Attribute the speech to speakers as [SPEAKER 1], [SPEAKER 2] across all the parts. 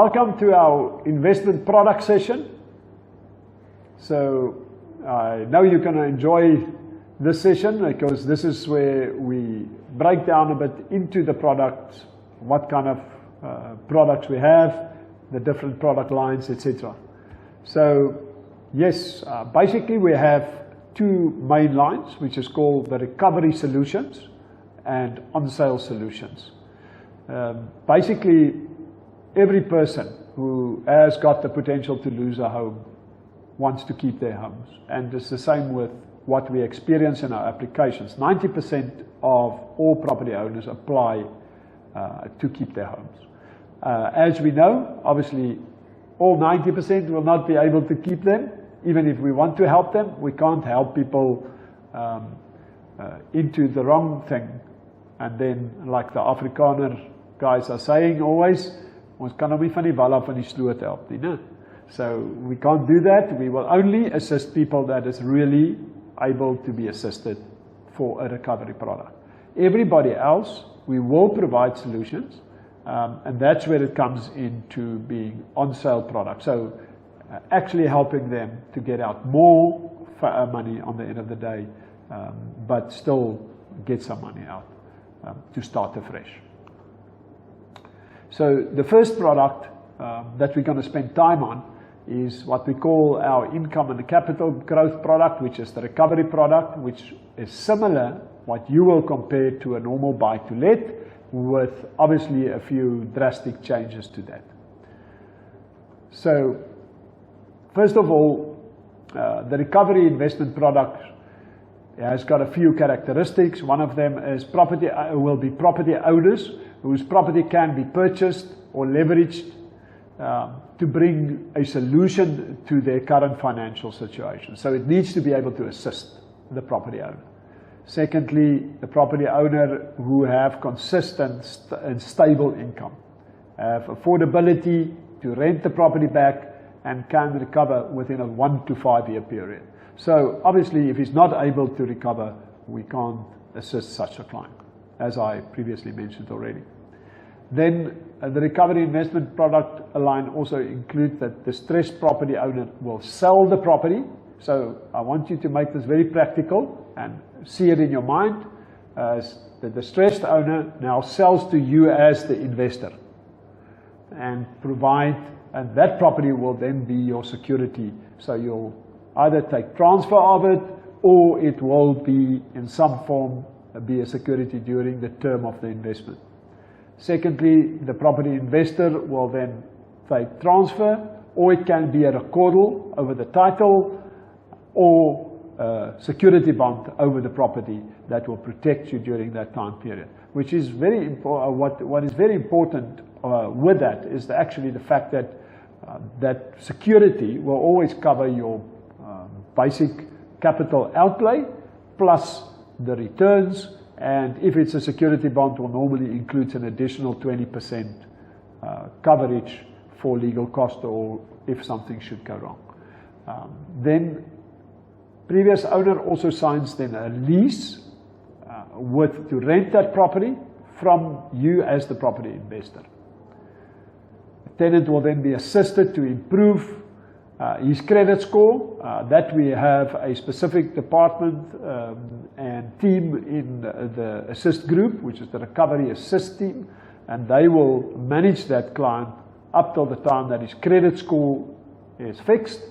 [SPEAKER 1] Welcome to our investment product session. So I know you're going to enjoy this session because this is where we break down a bit into the products, what kind of products we have, the different product lines, etc. So yes, basically we have two main lines, which is called the recovery solutions and on-sale solutions. Basically, every person who has got the potential to lose a home wants to keep their homes. And it's the same with what we experience in our applications. 90% of all property owners apply to keep their homes. As we know, obviously, all 90% will not be able to keep them. Even if we want to help them, we can't help people into the wrong thing. And then, like the Afrikaner guys are saying always, ons kan hom nie van die wal af van die sloot help nie, né? So we can't do that. We will only assist people that is really able to be assisted for a recovery product. Everybody else, we will provide solutions, and that's where it comes into being on-sale products. So actually helping them to get out more money on the end of the day, but still get some money out to start afresh. So the first product that we're going to spend time on is what we call our income and capital growth product, which is the recovery product, which is similar what you will compare to a normal buy-to-let, with obviously a few drastic changes to that. So first of all, the recovery investment product has got a few characteristics. One of them is will be property owners whose property can be purchased or leveraged to bring a solution to their current financial situation. So it needs to be able to assist the property owner. Secondly, the property owner who have consistent and stable income, have affordability to rent the property back and can recover within a 1 to 5 year period. So obviously if he's not able to recover, we can't assist such a client, as I previously mentioned already. Then the recovery investment product line also includes that the distressed property owner will sell the property. So I want you to make this very practical and see it in your mind. As the distressed owner now sells to you as the investor and and that property will then be your security. So you'll either take transfer of it, or it will be in some form be a security during the term of the investment. Secondly, the property investor will then take transfer, or it can be a recordal over the title, or a security bond over the property that will protect you during that time period. Which is very important. What is very important with that is actually the fact that that security will always cover your basic capital outlay plus the returns, and if it's a security bond, will normally include an additional 20% coverage for legal cost or if something should go wrong. Then previous owner also signs then a lease to rent that property from you as the property investor. The tenant will then be assisted to improve his credit score. That we have a specific department and team in the assist group, which is the recovery assist team, and they will manage that client up till the time that his credit score is fixed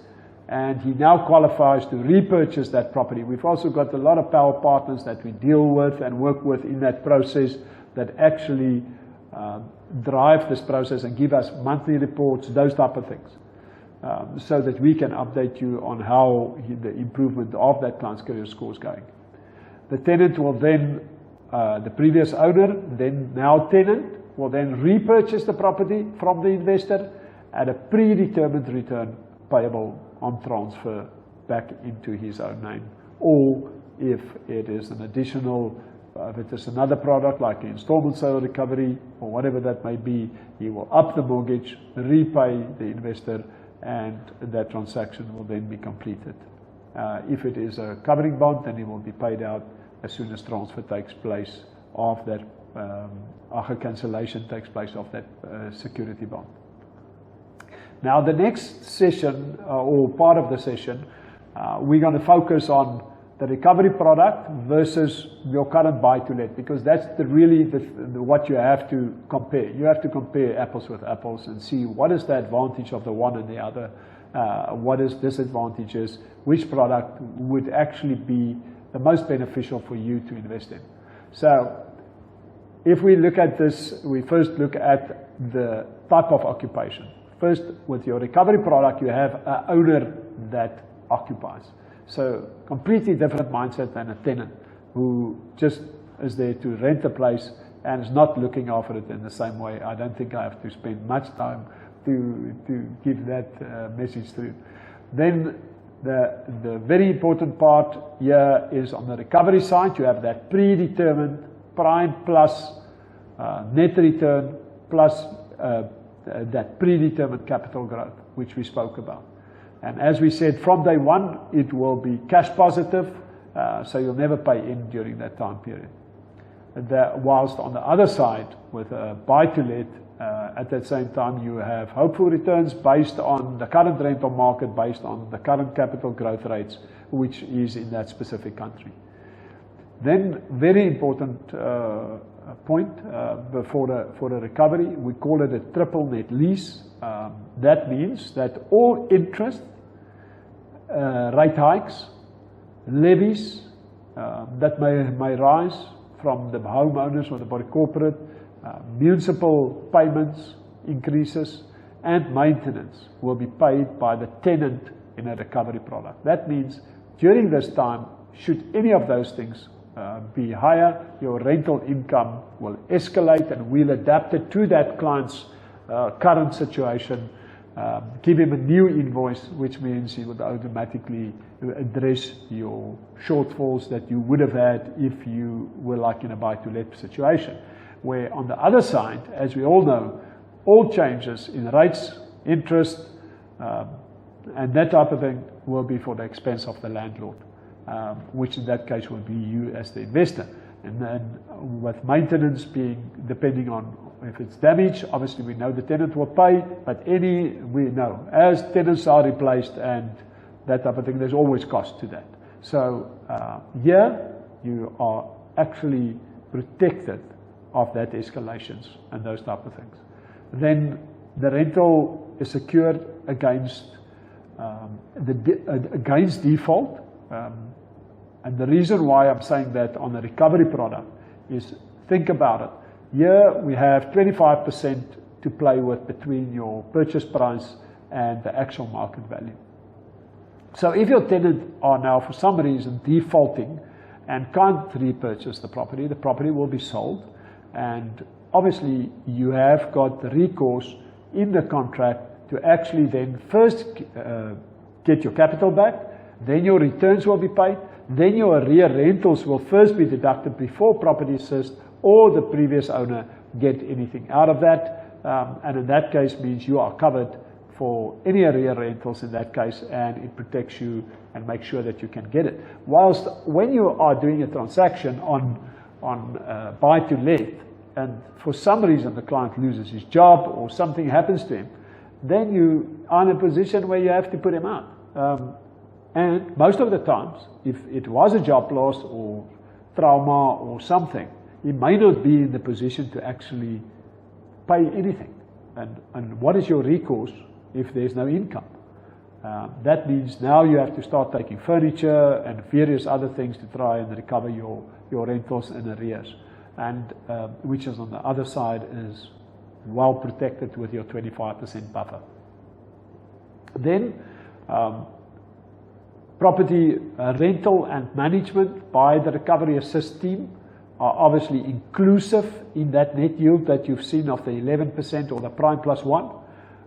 [SPEAKER 1] and he now qualifies to repurchase that property. We've also got a lot of power partners that we deal with and work with in that process that actually drive this process and give us monthly reports, those type of things. So that we can update you on how the improvement of that client's credit score is going. The tenant will then, the previous owner, then now tenant, will then repurchase the property from the investor at a predetermined return payable on transfer back into his own name. Or if it is an additional, if it is another product like installment sale recovery or whatever that may be, he will up the mortgage, repay the investor, and that transaction will then be completed. If it is a covering bond, then it will be paid out as soon as transfer takes place of that, cancellation takes place of that security bond. Now the next session, or part of the session, we're going to focus on the recovery product versus your current buy-to-let, because that's really what you have to compare. You have to compare apples with apples and see what is the advantage of the one and the other, what is disadvantages, which product would actually be the most beneficial for you to invest in. So if we look at this, we first look at the type of occupation. First, with your recovery product, you have an owner that occupies. So completely different mindset than a tenant who just is there to rent a place and is not looking after it in the same way. I don't think I have to spend much time to give that message through. Then the very important part here is on the recovery side. You have that predetermined prime plus net return plus that predetermined capital growth, which we spoke about. And as we said, from day one, it will be cash positive, so you'll never pay in during that time period. Whilst on the other side, with a buy-to-let, at that same time, you have hopeful returns based on the current rental market, based on the current capital growth rates, which is in that specific country. Then, very important point for the recovery, we call it a triple net lease. That means that all interest, rate hikes, levies that may rise from the homeowners or the body corporate, municipal payments increases, and maintenance will be paid by the tenant in a recovery product. That means during this time, should any of those things be higher, your rental income will escalate, and we'll adapt it to that client's current situation, give him a new invoice, which means he would automatically address your shortfalls that you would have had if you were like in a buy-to-let situation. Where on the other side, as we all know, all changes in rates, interest, and that type of thing will be for the expense of the landlord, which in that case will be you as the investor. And then with maintenance being, depending on if it's damage, obviously we know the tenant will pay, but we know as tenants are replaced and that type of thing, there's always cost to that. So here you are actually protected of that escalations and those type of things. Then the rental is secured against against default. And the reason why I'm saying that on the recovery product is, think about it. Here we have 25% to play with between your purchase price and the actual market value. So if your tenant are now for some reason defaulting and can't repurchase the property will be sold. And obviously you have got the recourse in the contract to actually then first get your capital back, then your returns will be paid, then your arrear rentals will first be deducted before property assist or the previous owner get anything out of that. And in that case means you are covered for any arrear rentals in that case, and it protects you and makes sure that you can get it. Whilst when you are doing a transaction on buy-to-let, and for some reason the client loses his job or something happens to him, then you are in a position where you have to put him out. And most of the times, if it was a job loss or trauma or something, he may not be in the position to actually pay anything. And what is your recourse if there's no income? That means now you have to start taking furniture and various other things to try and recover your rentals and arrears. And which is on the other side is well protected with your 25% buffer. Then property rental and management by the Recovery Assist team are obviously inclusive in that net yield that you've seen of the 11% or the prime plus 1,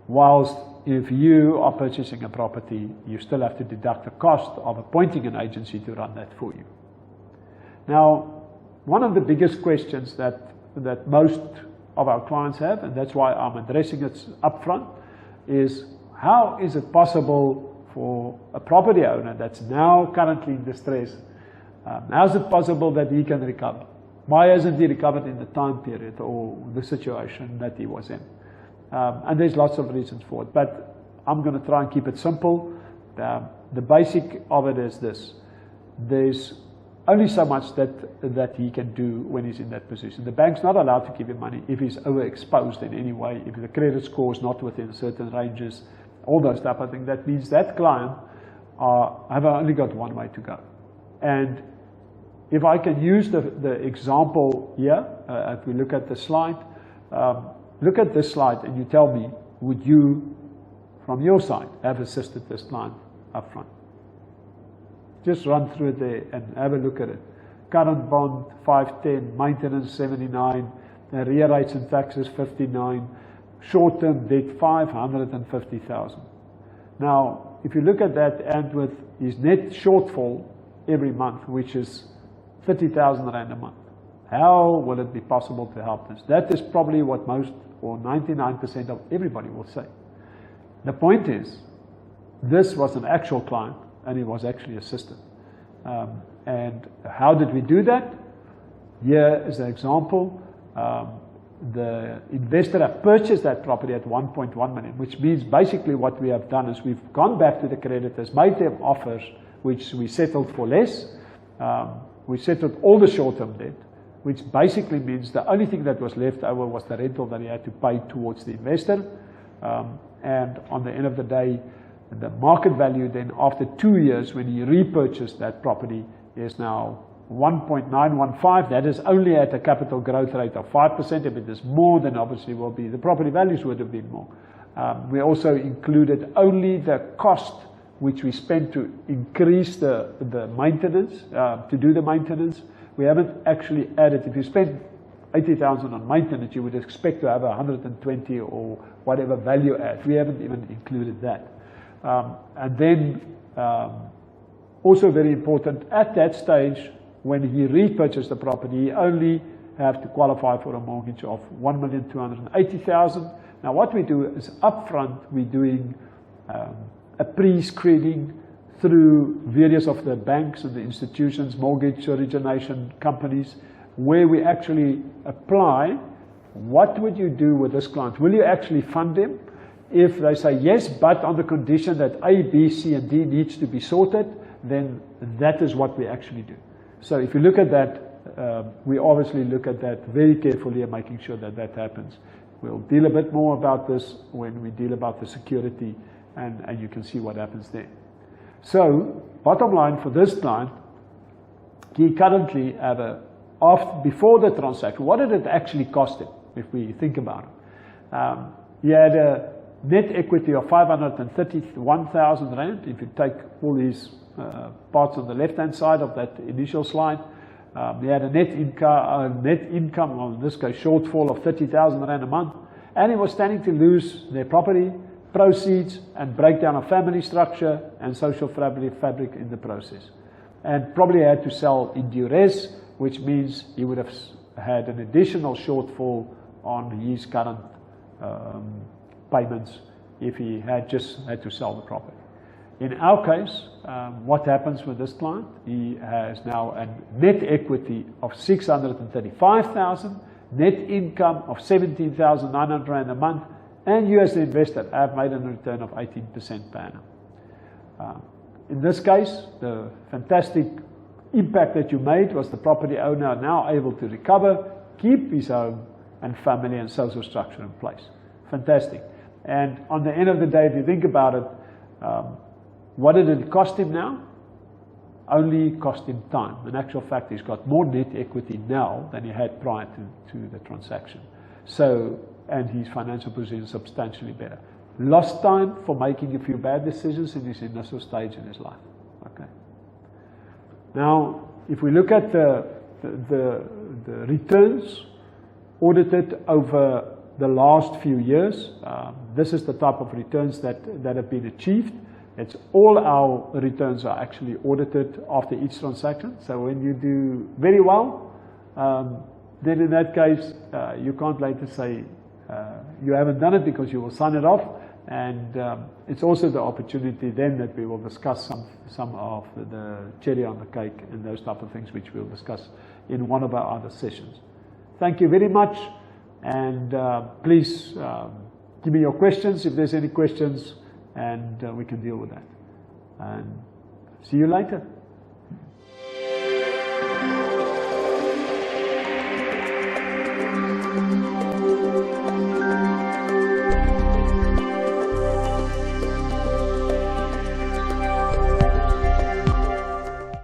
[SPEAKER 1] whilst if you are purchasing a property, you still have to deduct the cost of appointing an agency to run that for you. Now, one of the biggest questions that most of our clients have, and that's why I'm addressing it up front, is how is it possible for a property owner that's now currently in distress, how is it possible that he can recover? Why hasn't he recovered in the time period or the situation that he was in? And there's lots of reasons for it. But I'm going to try and keep it simple. The basic of it is this. There's only so much that he can do when he's in that position. The bank's not allowed to give him money if he's overexposed in any way, if the credit score is not within certain ranges, all those type of things. That means that client have only got one way to go. And if I can use the example here, if we look at the slide, look at this slide and you tell me, would you, from your side, have assisted this client up front? Just run through it there and have a look at it. Current bond 510, maintenance 79, arrear rates and taxes 59, short-term debt 550,000. Now, if you look at that and with his net shortfall every month, which is 30,000 Rand a month, how will it be possible to help this? That is probably what most or 99% of everybody will say. The point is, this was an actual client and he was actually assisted. And how did we do that? Here is an example. The investor have purchased that property at 1.1 million, which means basically what we have done is we've gone back to the creditors, made them offers which we settled for less. We settled all the short-term debt, which basically means the only thing that was left over was the rental that he had to pay towards the investor. And on the end of the day, the market value then after 2 years when he repurchased that property is now 1.915. That is only at a capital growth rate of 5%. If it is more, then obviously will be the property values would have been more. We also included only the cost which we spent to increase the maintenance, to do the maintenance. We haven't actually added. If you spend 80,000 on maintenance, you would expect to have 120 or whatever value add. We haven't even included that. And then also very important, at that stage, when he repurchased the property, he only have to qualify for a mortgage of 1,280,000. Now what we do is upfront, we're doing a pre-screening through various of the banks and the institutions, mortgage origination companies, where we actually apply, what would you do with this client? Will you actually fund him? If they say yes, but on the condition that A, B, C, and D needs to be sorted, then that is what we actually do. So if you look at that, we obviously look at that very carefully and making sure that that happens. We'll deal a bit more about this when we deal about the security, and you can see what happens there. So, bottom line for this client, he currently have before the transaction, what did it actually cost him, if we think about it? He had a net equity of 531,000 Rand. If you take all these parts on the left-hand side of that initial slide, he had a net income, well, in this case, shortfall of 30,000 Rand a month, and he was standing to lose their property, proceeds, and breakdown of family structure and social fabric in the process. And probably had to sell in duress, which means he would have had an additional shortfall on his current payments if he had just had to sell the property. In our case, what happens with this client? He has now a net equity of 635,000, net income of 17,900 Rand a month, and you as the investor have made a return of 18% per annum. In this case, the fantastic impact that you made was the property owner now able to recover, keep his home and family and social structure in place. Fantastic. And on the end of the day, if you think about it, what did it cost him now? Only cost him time. In actual fact, he's got more net equity now than he had prior to the transaction. So, and his financial position is substantially better. Lost time for making a few bad decisions in his initial stage in his life. Okay. Now, if we look at the returns audited over the last few years, this is the type of returns that have been achieved. It's all our returns are actually audited after each transaction. So when you do very well, then in that case, you can't later say you haven't done it because you will sign it off. And it's also the opportunity then that we will discuss some of the cherry on the cake and those type of things which we'll discuss in one of our other sessions. Thank you very much, and please give me your questions if there's any questions, and we can deal with that. And see you later.